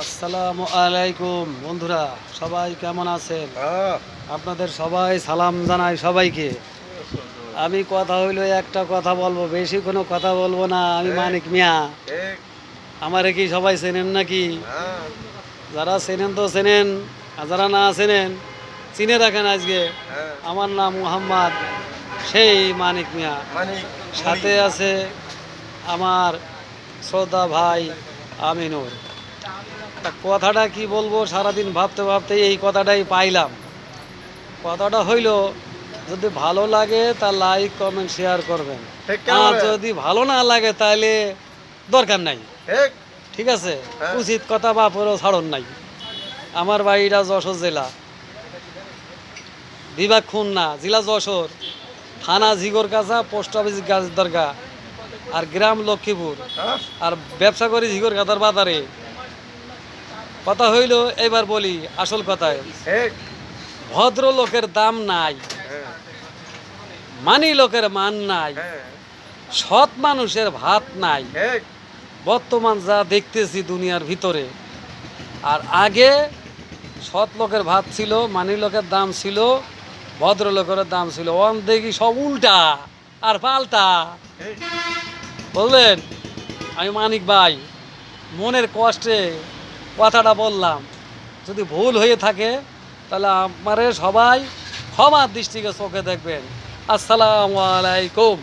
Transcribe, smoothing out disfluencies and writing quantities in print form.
আসসালামু আলাইকুম বন্ধুরা, সবাই কেমন আছেন? আপনাদের সবাই সালাম জানাই সবাইকে। আমি কথা হইলো একটা কথা বলবো, বেশি কোনো কথা বলবো না। আমি মানিক মিয়া। আমারে কি সবাই চেনেন নাকি? যারা চেনেন তো চেনেন, আর যারা না চেনেন চিনে রাখেন আজকে। আমার নাম মোহাম্মদ সেই মানিক মিয়া। সাথে আছে আমার শ্রদ্ধা ভাই আমিনুর। তা কথাটা কি বলবো, সারাদিন ভাবতে ভাবতে এই কথাটাই পাইলাম। কথাটা হইল, যদি ভালো লাগে তা লাইক কমেন্ট শেয়ার করবেন, আর যদি ভালো না লাগে তাহলে দরকার নাই। ঠিক আছে, উচিত কথা বাপরও ছাড়ন নাই। আমার বাড়িটা যশোর জেলা, বিভাগ খুলনা, জেলা যশোর, থানা ঝিগরগাছা, পোস্ট অফিস গাছদরগা, আর গ্রাম লক্ষ্মীপুর, আর ব্যবসা করি ঝিগরগাছার বাজারে। কথা হইল, এবার বলি আসল কথায়, ভদ্র লোকের দাম নাই, মানি লোকের মান নাই, সৎ মানুষের ভাত নাই। বর্তমান যা দেখতেছি দুনিয়ার ভিতরে, আর আগে সৎ লোকের ভাত ছিল, মানি লোকের দাম ছিল, ভদ্র লোকের দাম ছিল। অন দেখি সব উল্টা আর পাল্টা। বললেন, আমি মানিক ভাই মনের কষ্টে কথাটা বললাম। যদি ভুল হয়ে থাকে তাহলে আমারে সবাই ক্ষমার দৃষ্টিকে চোখে দেখবেন। আসসালামু আলাইকুম।